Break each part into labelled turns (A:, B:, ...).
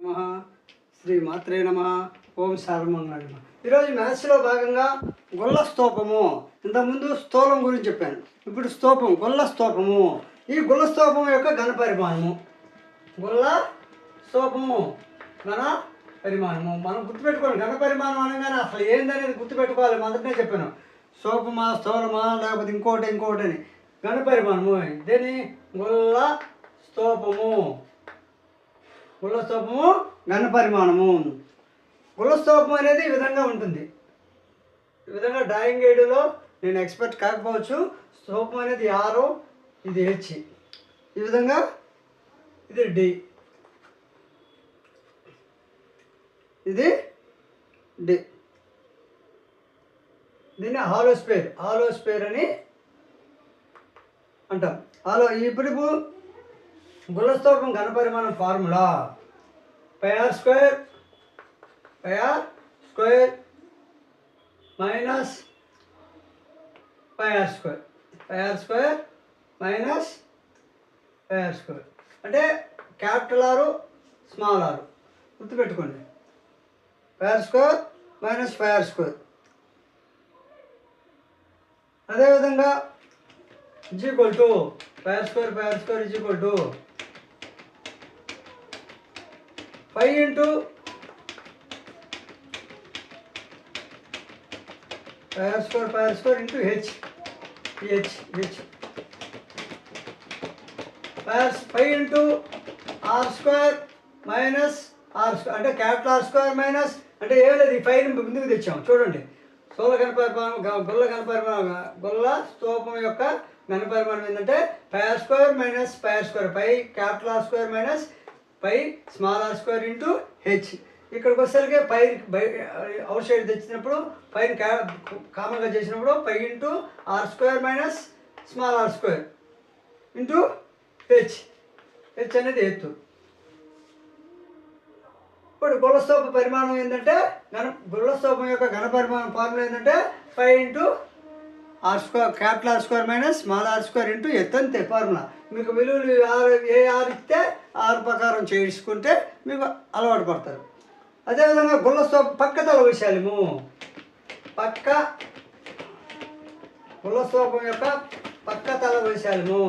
A: నమః శ్రీ మాత్రే నమః ఓం సర్వమంగళ నమః. ఈరోజు మ్యాథ్స్లో భాగంగా గొల్ల స్తూపము, ఇంతకుముందు స్థూలం గురించి చెప్పాను, ఇప్పుడు స్తూపం, గొల్ల స్తూపము. ఈ గొల్ల స్తూపం యొక్క ఘన పరిమాణము, గొల్ల స్తూపము ఘన పరిమాణము. మనం గుర్తుపెట్టుకోవాలి, ఘన పరిమాణం అనగానే అసలు ఏందనేది గుర్తుపెట్టుకోవాలి. మొదటనే చెప్పాను, స్తూపమా స్థూలమా లేకపోతే ఇంకోటి అని. ఘన పరిమాణము దీని గొల్ల స్తూపము, గొల్ల స్తూపము ఘన పరిమాణము. గొల్ల స్తూపం అనేది ఈ విధంగా ఉంటుంది. ఈ విధంగా డ్రాయింగ్ వేయడంలో నేను ఎక్స్పర్ట్ కాకపోవచ్చు. స్తూపం అనేది ఆరు, ఇది హెచ్, ఈ విధంగా ఇది డి, ఇది డి. దీన్ని హాలో స్పేర్ అని అంటాం. ఇప్పుడు గొల్ల స్తూపం ఘన పరిమాణం formula πr square minus πr square minus πr square అంటే క్యాపిటల్ ఆరు స్మాల్ ఆరు గుర్తుపెట్టుకోండి. πr square minus πr square. అదేవిధంగా is equal to πr square is equal to 5 into πr square into h 5 into r square minus r square అంటే capital r square minus అంటే ఏం లేదు, ఈ 5 ముందుకు తెచ్చాము. చూడండి, గొల్ల స్తూపం యొక్క ఘన పరిమాణం ఏంటంటే πr square minus πr square, pi capital r square minus pi small r square into H. ఇక్కడికి వచ్చేసరికి పై అవుట్ సైడ్ తెచ్చినప్పుడు పైన కామన్గా చేసినప్పుడు 5 into r square minus small r square into H అనేది ఎత్తు. ఇప్పుడు గొల్ల స్తూప పరిమాణం ఏంటంటే గొల్ల స్తూపం యొక్క ఘన పరిమాణం ఫార్ములా ఏంటంటే 5 into r square, capital r square minus small r square into ఎత్తు అంతే ఫార్ములా. మీకు విలువలు ఏ ఆర్ ఇస్తే ఆరు ప్రకారం చేసుకుంటే మీకు అలవాటు పడతారు. అదేవిధంగా గొల్ల స్తూపం పక్కతల వైశాల్యము, గొల్ల స్తూపం యొక్క పక్కతల వైశాల్యము,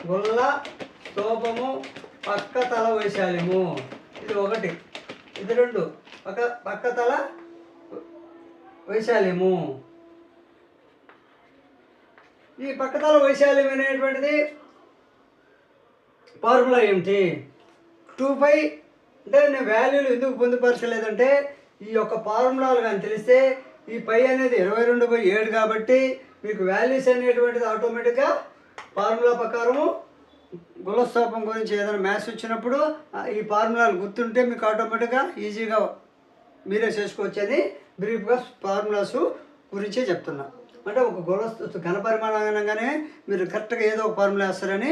A: గొల్ల స్తూపము పక్కతల వైశాల్యము ఇది 1, ఇది 2, పక్కతల వైశాల్యము. ఈ పక్కతల వైశాల్యం అనేటువంటిది ఫార్ములా ఏమిటి? 2π అంటే నేను వాల్యూలు ఎందుకు పొందుపరచలేదంటే ఈ యొక్క ఫార్ములాలు కానీ తెలిస్తే ఈ పై అనేది 22/7 కాబట్టి మీకు వాల్యూస్ అనేటువంటిది ఆటోమేటిక్గా ఫార్ములా ప్రకారము గొల్ల స్తూపం గురించి ఏదైనా మ్యాథ్స్ వచ్చినప్పుడు ఈ ఫార్ములాలు గుర్తుంటే మీకు ఆటోమేటిక్గా ఈజీగా మీరే చేసుకోవచ్చు అని బ్రీఫ్గా ఫార్ములాస్ గురించే చెప్తున్నా. అంటే ఒక గొల్ల ఘన పరిమాణం అనగానే మీరు కరెక్ట్గా ఏదో ఒక ఫార్ములా వేస్తారని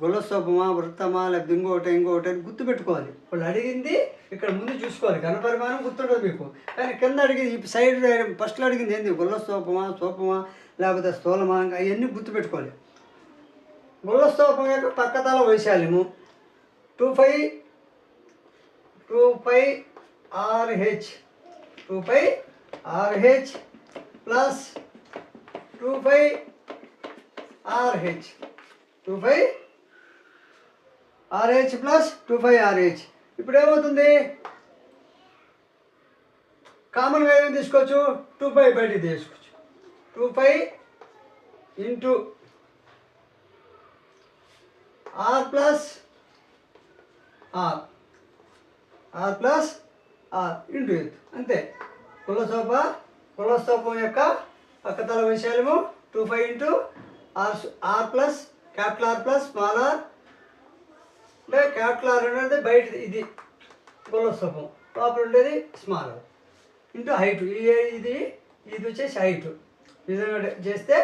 A: గొల్ల స్తూపమా వృత్తమా లేకపోతే ఇంకోటి అని గుర్తుపెట్టుకోవాలి. వాళ్ళు అడిగింది ఇక్కడ ముందు చూసుకోవాలి, ఘన పరిమాణం గుర్తుండదు మీకు. కానీ కింద అడిగింది ఈ సైడ్ ఫస్ట్లో అడిగింది ఏంది, గొల్ల స్తూపమా లేకపోతే స్థూలమా, అవన్నీ గుర్తుపెట్టుకోవాలి. గొల్ల స్తూపం యొక్క పక్కతల వైశాల్యము 2π RH plus 2π RH plus 2π RH. ఇప్పుడు ఏమవుతుంది, కామన్గా ఏమి తీసుకోవచ్చు, 2π బయటికి తీసుకోవచ్చు. 2π into r plus r into ఎత్తు అంతే. గొల్ల స్తూపం యొక్క పక్కతల వైశాల్యము 2π into r plus capital R plus small r అంటే క్యాపిటల్ R అనేది బయట, ఇది గొల్ల స్తూపం, లోపల ఉండేది స్మాల్ r ఇంటూ హైట్, ఇది వచ్చేసి హైట్. ఈ విధంగా చేస్తే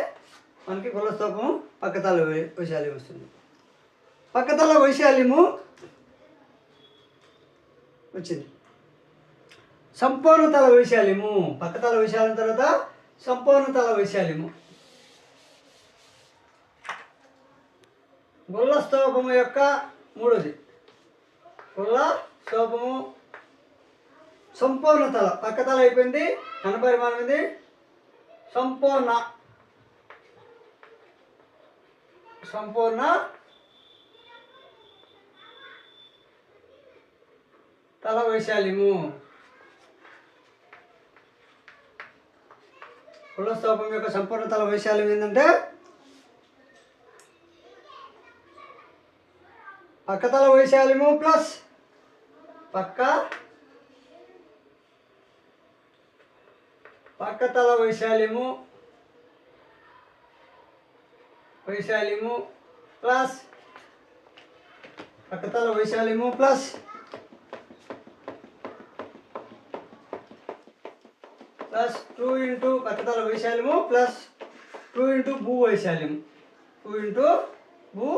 A: మనకి గొల్ల స్తూపం పక్కతల వైశాల్యం వస్తుంది. పక్కతల వైశాల్యము వచ్చింది. సంపూర్ణ తల వైశాల్యము, పక్కతల వైశాల్యం తర్వాత సంపూర్ణ తల వైశాల్యము. గొల్ల స్తూపము యొక్క మూడోది గొల్ల స్తూపము సంపూర్ణ తల, పక్క తల అయిపోయింది, ఘన పరిమాణం ఇది సంపూర్ణ తల వైశాల్యము. కులస్తూపం యొక్క సంపూర్ణ తల వైశాల్యం ఏంటంటే పక్కతల వైశాల్యము ప్లస్ పక్కతల వైశాల్యము ప్లస్ పక్కతల వైశాల్యము ప్లస్ ప్లస్ 2 ఇంటూ పక్కతల వైశాల్యము ప్లస్ 2 ఇంటూ భూ వైశాల్యము 2 ఇంటూ భూ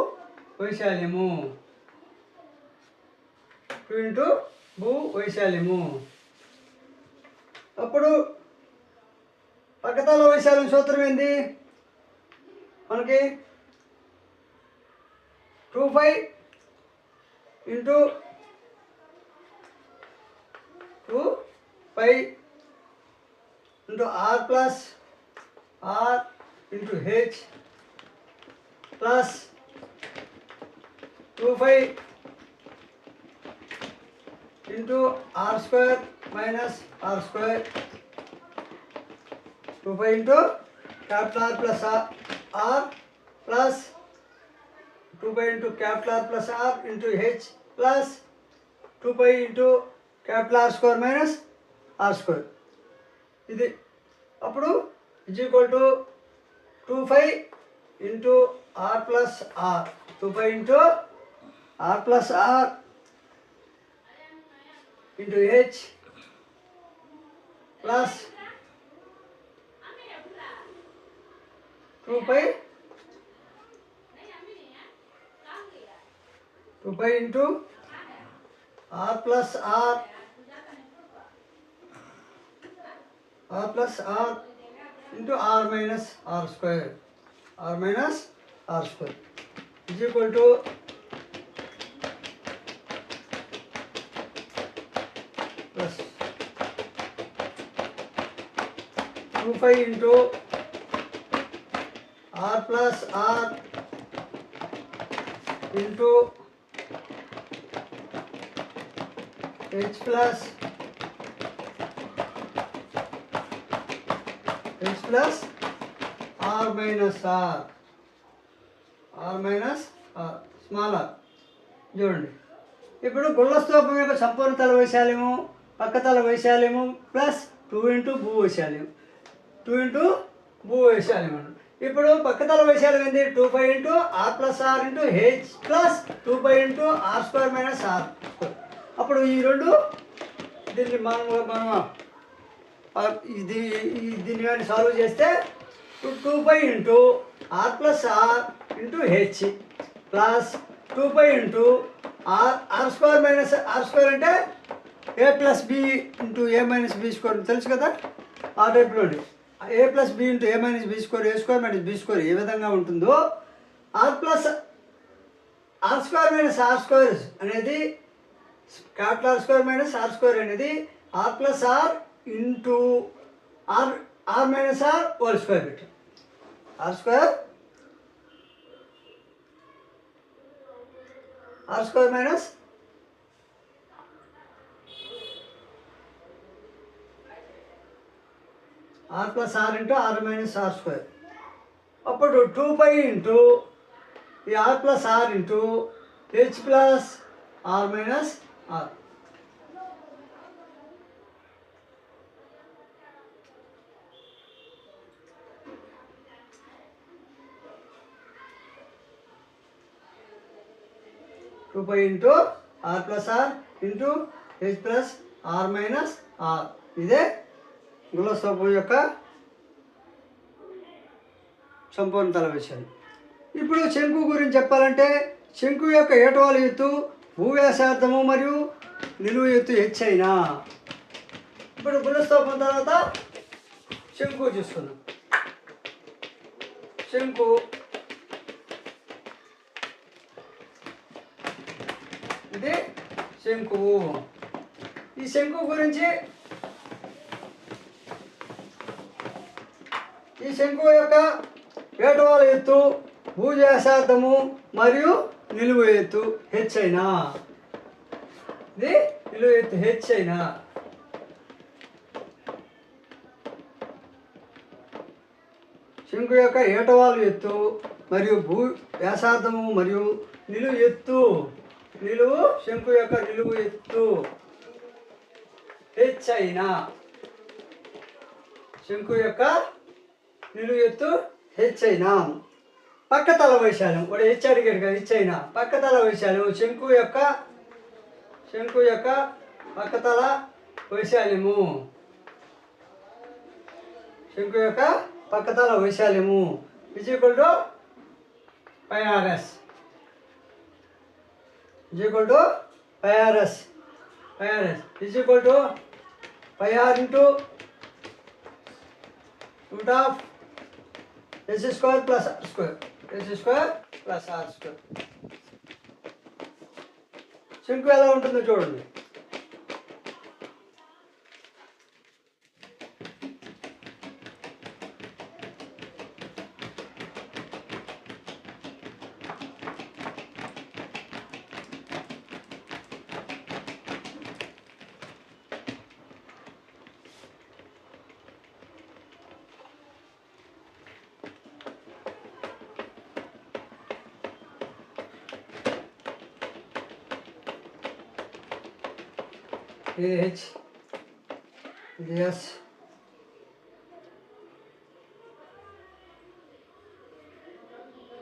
A: వైశాల్యము 2 ఇంటూ భూ వైశాల్యము. అప్పుడు పక్కతల వైశాల్యం సూత్రం ఏంది మనకి 2π into 2π into r plus r into h plus 2π into r square minus r square 2π into capital R plus r plus 2π into capital R plus r into h plus 2π into capital R square minus r square. ఇది అప్పుడు is equal to 2π into r plus r 2π into r plus r into h plus 2π into r plus r into r minus r square is equal to plus 2π into r plus r into h plus r minus r small r. చూడండి ఇప్పుడు గుళ్ళస్తూపం యొక్క సంపూర్ణ తల వైశాల్యము పక్కతల వైశాల్యము plus 2 into భూ వైశాల్యం అన్నమాట. ఇప్పుడు పక్కతల వైశాల్యం ఏంటి 2π into r plus r into H plus 2π into r square minus r square. అప్పుడు ఈ రెండు దీన్ని మనం దీన్ని కానీ సాల్వ్ చేస్తే 2π into r plus r into H plus 2π into r square minus r square అంటే a plus B into A minus B square తెలుసు కదా, ఆ టైప్లో a plus B into A minus B square A square minus B square ఏ విధంగా ఉంటుందో r square minus r square అనేది capital R square minus r square అనేది r plus r into r minus r whole square పెట్టు r square minus r plus r into r minus r square. అప్పుడు 2π into ఈ r plus r into H plus r minus r. Two pi into r plus r into H plus r minus r. ఇదే గుళ్ళస్తూపం యొక్క సంపూర్ణ తల వైశాల్యం. ఇప్పుడు శంకు గురించి చెప్పాలంటే శంకు యొక్క ఏటవాల ఎత్తు భూవ్యాసార్థము మరియు నిలువు ఎత్తు హెచ్ అయినా. ఇప్పుడు గుళ్ళస్తూపం తర్వాత శంకు చూస్తున్నాం. శంకు ఇది శంకువు ఈ శంకు గురించి, ఈ శంకు యొక్క ఏటవాల ఎత్తు, భూవ్యాసార్థము మరియు నిలువు ఎత్తు హెచ్ అయినా, ఇది నిలువు ఎత్తు హెచ్ అయినా, శంకు యొక్క ఏటవాలు ఎత్తు మరియు భూ వ్యాసార్థము మరియు నిలువు ఎత్తు, నిలువు శంకు యొక్క నిలువు ఎత్తు హెచ్ అయినా, శంకు యొక్క నిలువు ఎత్తు హెచ్ అయినా, పక్కతల వైశాల్యం కూడా హెచ్ అడిగాడు కదా, హెచ్ అయినా పక్కతల వైశాల్యం శంకు యొక్క పక్కతల వైశాల్యము, శంకు యొక్క పక్కతల వైశాల్యము is equal to pi RS, is equal to pi RS, pi RS is equal to pi are into root of yes square plus are square, yes square plus are square. శంకు ఎలా ఉంటుందో చూడండి. ఏహెచ్ ఇది S,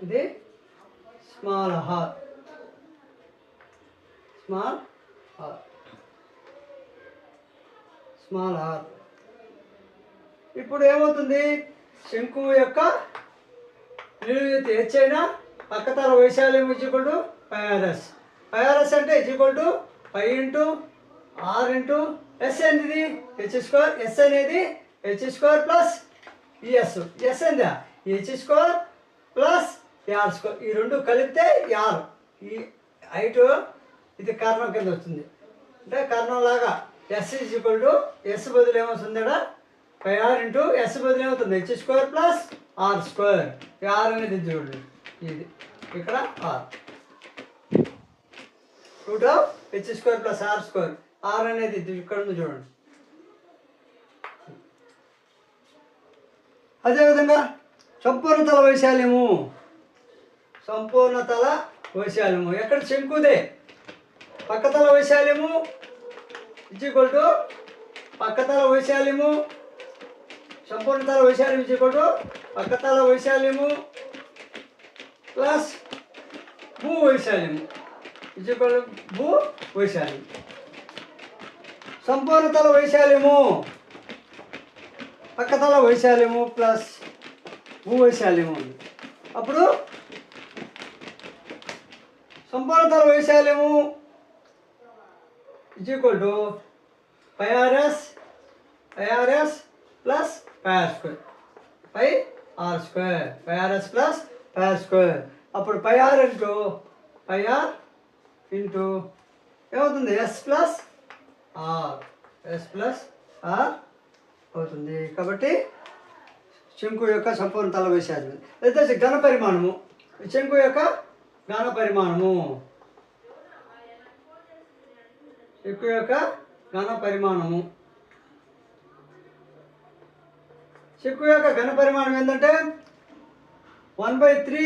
A: ఇది small R, small R, small R. ఇప్పుడు ఏమవుతుంది, శంకు యొక్క నిలువు ఎత్తు హెచ్ అయినా పక్కతల వైశాల్యం is equal to pi RS, pi RS అంటే is equal to pi into R into S అనేది హెచ్ స్క్వేర్, ఎస్ అనేది H square plus ES, S ఏందా H square plus are square, ఈ రెండు కలిపితే ఆర్, ఈ హైట్ ఇది కర్ణం కింద వస్తుంది, అంటే కర్ణం లాగా s is equal to s బదులు ఏమవుతుందా పై ఆర్ ఇంటూ ఎస్ బదులు ఏమవుతుంది h square plus are square, ఈ ఆర్ అనేది చూడండి, ఇది ఇక్కడ r root of h square plus are square, r అనేది ఇక్కడ ఉంది చూడండి. అదేవిధంగా సంపూర్ణతల వైశాల్యము, సంపూర్ణతల వైశాల్యము ఎక్కడ శంకుదే పక్కతల వైశాల్యము ఈజ్ ఈక్వల్ టు పక్కతల వైశాల్యము, సంపూర్ణతల వైశాల్యం ఈజ్ ఈక్వల్ టు పక్కతల వైశాల్యము ప్లస్ భూ వైశాల్యము ఈజ్ ఈక్వల్ టు భూ వైశాల్యం. సంపూర్ణతల వైశాల్యము పక్కతల వైశాల్యము ప్లస్ భూ వైశాల్యము, అప్పుడు సంపూర్ణతల వైశాల్యము is equal to pi RS plus pi are square, pi are square, pi RS plus pi are square, అప్పుడు పై ఆర్ ఇంటూ ఏమవుతుంది ఎస్ ప్లస్ ఆర్ అవుతుంది. కాబట్టి శంకు యొక్క సంపూర్ణతల వైశాల్యం. అయితే ఘన పరిమాణము, శంకు యొక్క ఘన పరిమాణము, శంకు యొక్క ఘన పరిమాణము, శంకు యొక్క ఘన పరిమాణం ఏంటంటే 1/3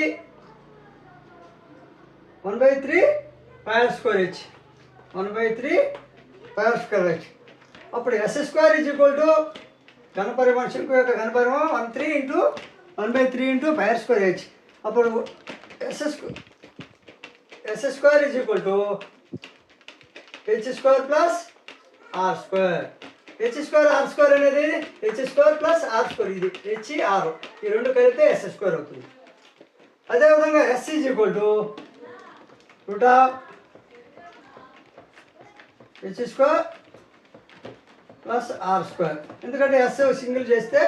A: pi are square h, 1/3 pi are square h. అప్పుడు s square is equal to ఘన పరిమాణం, శంకు యొక్క ఘన పరిమాణం 1/3 into pi are square h. అప్పుడు s square is equal to h square plus are square, h square r square అనేది H square plus are square, ఇది హెచ్ ఆర్, ఈ రెండు కలిపితే ఎస్ స్క్వేర్ అవుతుంది. అదేవిధంగా s is equal to root of h square plus are square, ఎందుకంటే s single చేస్తే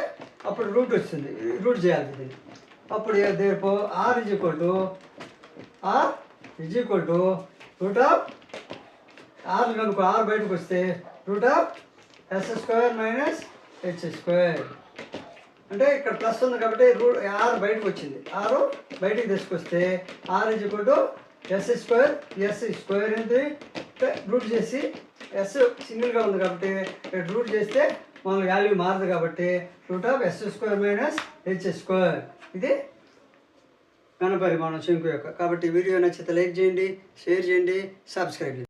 A: అప్పుడు రూట్ వస్తుంది, రూట్ చేయాలి ఇది. అప్పుడు therefore r is equal to root of r కనుక ఆర్ బయటకు వస్తే root of yes square minus h square. అంటే ఇక్కడ ప్లస్ ఉంది కాబట్టి ఆర్ బయటకు వచ్చింది, ఆరు బయటికి తీసుకొస్తే r is equal to s square. Yes square ఏంటి రూట్ చేసి ఎస్ సింగిల్గా ఉంది కాబట్టి రూట్ చేస్తే మన వాల్యూ మారదు కాబట్టి root of yes square minus h square. ఇది ఘనపరిమాణం శంకు యొక్క. కాబట్టి వీడియో నచ్చితే లైక్ చేయండి, షేర్ చేయండి, సబ్స్క్రైబ్ చేయండి.